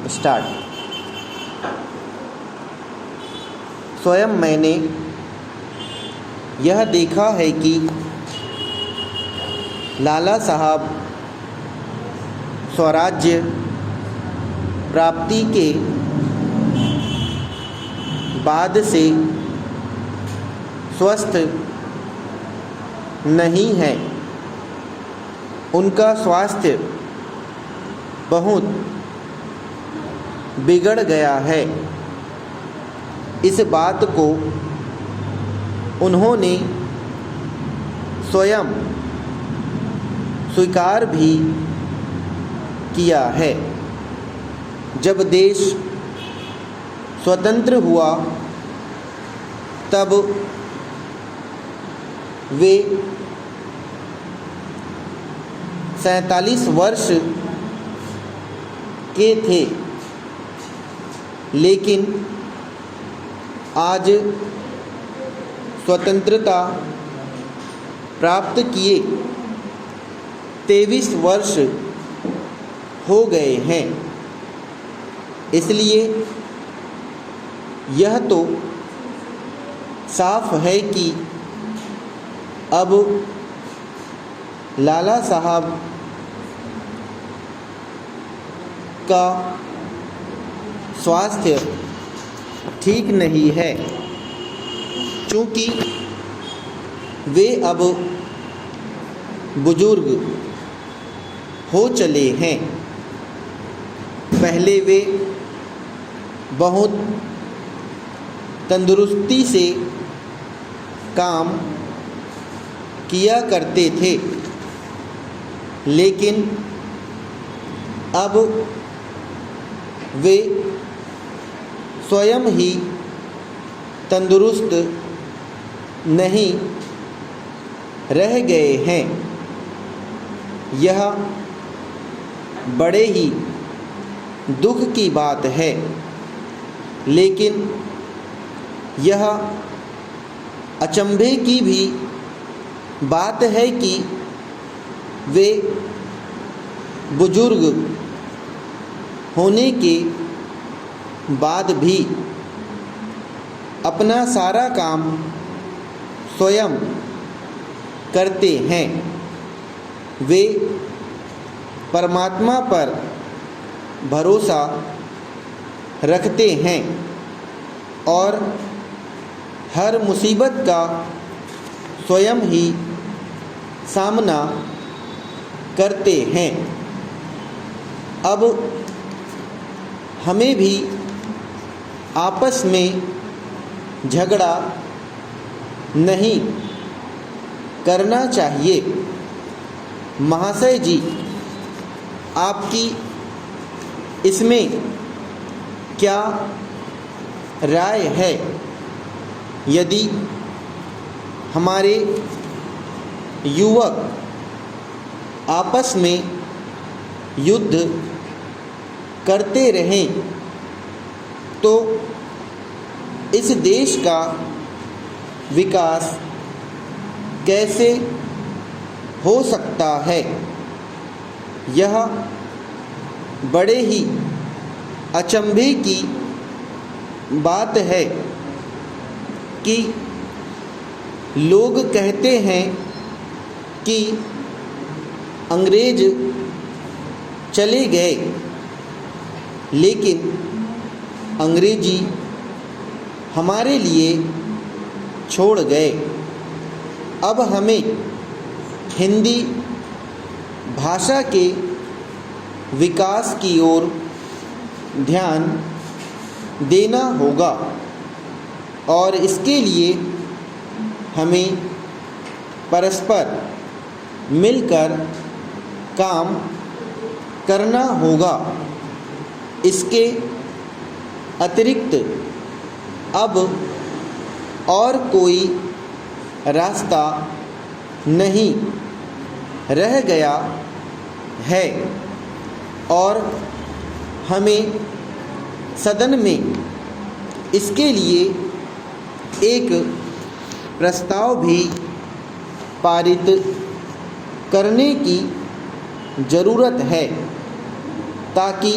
Start. स्वयं मैंने यह देखा है कि लाला साहब स्वराज्य प्राप्ति के बाद से स्वस्थ नहीं है। उनका स्वास्थ्य बहुत बिगड़ गया है। इस बात को उन्होंने स्वयं स्वीकार भी किया है। जब देश स्वतंत्र हुआ तब वे 47 वर्ष के थे, लेकिन आज स्वतंत्रता प्राप्त किए 23 वर्ष हो गए हैं। इसलिए यह तो साफ है कि अब लाला साहब का स्वास्थ्य ठीक नहीं है, क्योंकि वे अब बुजुर्ग हो चले हैं। पहले वे बहुत तंदुरुस्ती से काम किया करते थे, लेकिन अब वे स्वयं ही तंदुरुस्त नहीं रह गए हैं। यह बड़े ही दुख की बात है, लेकिन यह अचंभे की भी बात है कि वे बुजुर्ग होने के बाद भी अपना सारा काम स्वयं करते हैं। वे परमात्मा पर भरोसा रखते हैं और हर मुसीबत का स्वयं ही सामना करते हैं। अब हमें भी आपस में झगड़ा नहीं करना चाहिए। महाशय जी, आपकी इसमें क्या राय है? यदि हमारे युवक आपस में युद्ध करते रहें तो इस देश का विकास कैसे हो सकता है? यह बड़े ही अचंभे की बात है कि लोग कहते हैं कि अंग्रेज चले गए, लेकिन अंग्रेजी हमारे लिए छोड़ गए। अब हमें हिंदी भाषा के विकास की ओर ध्यान देना होगा और इसके लिए हमें परस्पर मिलकर काम करना होगा। इसके अतिरिक्त अब और कोई रास्ता नहीं रह गया है और हमें सदन में इसके लिए एक प्रस्ताव भी पारित करने की ज़रूरत है, ताकि